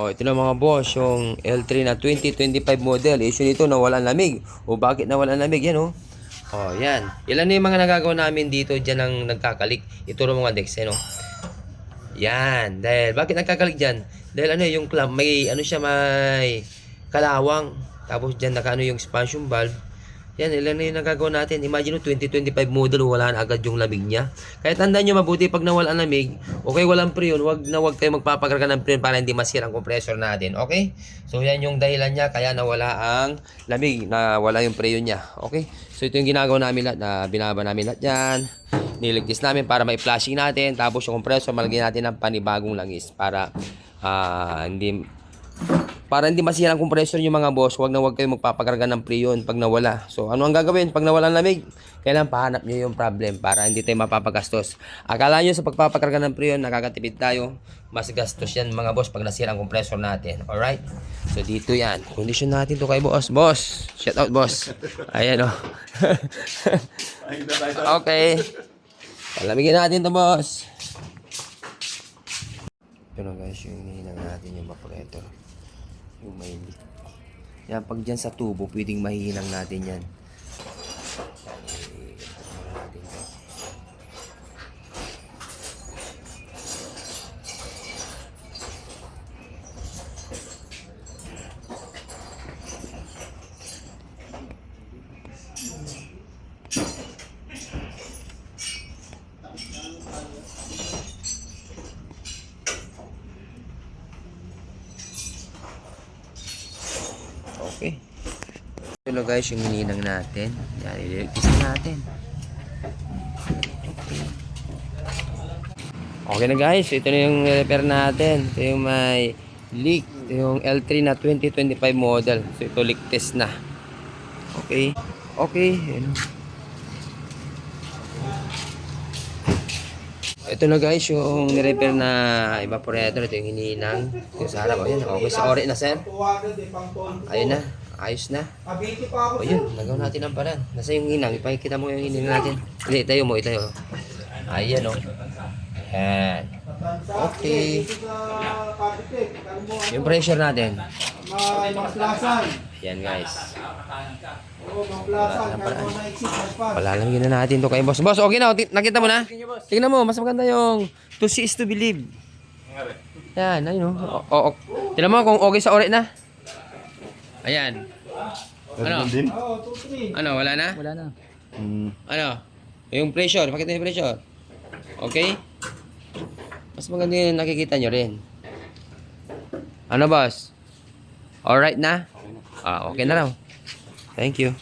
Ito na mga boss, yung L3 na 2025 model. Issue nito nawalan lamig. Bakit nawalan lamig? Yan yan. Ilan na yung mga nagagawa namin dito dyan ang nagkakalik. Ituro mo nga Dex, Yan. Dahil, bakit nagkakalik dyan? Dahil yung clamp, may siya, may kalawang. Tapos dyan naka yung expansion valve. Yan, ilan na yung nagagawa natin. Imagine 2025 model, wala na agad yung lamig niya. Kaya tandaan nyo mabuti pag nawala ang lamig, okay, walang preyon, wag kayo magpapakarga ng preyon para hindi masira ang compressor natin. Okay? So yan yung dahilan niya, kaya nawala ang lamig, nawala yung preyon niya. Okay? So ito yung ginagawa namin lahat, na binaba namin lahat yan. Niligtis namin para may flashing natin. Tapos yung compressor, malagyan natin ng panibagong langis para hindi masira ang compressor yung mga boss. Wag kayo magpapakarga ng preyon pag nawala. So ano ang gagawin pag nawala ang lamig? Kailangan pahanap nyo yung problem para hindi tayo mapapagastos. Akala nyo sa pagpapakarga ng preyon nakakatipid tayo, mas gastos yan mga boss pag nasira ang compressor natin. Alright? So dito yan, condition natin to kay boss. Boss, shout out boss. Ayan Okay, palamigin natin to boss. Ito na guys, yung hinihinang natin yung evaporator, yung may leak. Yan, pag dyan sa tubo, pwedeng mahihinang natin yan. Okay. Ito guys, yung hininang natin. Yan, ililigtisin natin. Okay na guys, ito na yung repair natin. Ito yung may leak. Ito yung L3 na 2025 model. So ito leak test na. Okay. Okay. Ito na guys, yung nirepair na evaporator. Ito yung hininang. Ito sa harap. Ayan, okay sa ori na sir. Ayun na. Ayos na. Ayun, nagawa natin ang paraan. Nasa yung hinang. Ipakikita mo yung hinang natin. Hindi, itayo mo, itayo. Ayan Ayan. Okay. Yung pressure natin. Ayan guys. Palalamigin na natin to kay boss. Boss, okay na. Nakita mo na? Tingnan mo, mas maganda yung to see is to believe. Yan, ayun tingnan mo kung okay sa ori na. Ayan. Ano, wala na? Wala na. Ano? Yung pressure, pakita yung pressure. Okay? Mas maganda yung nakikita nyo rin. Ano boss? Alright na? Okay na raw. Thank you.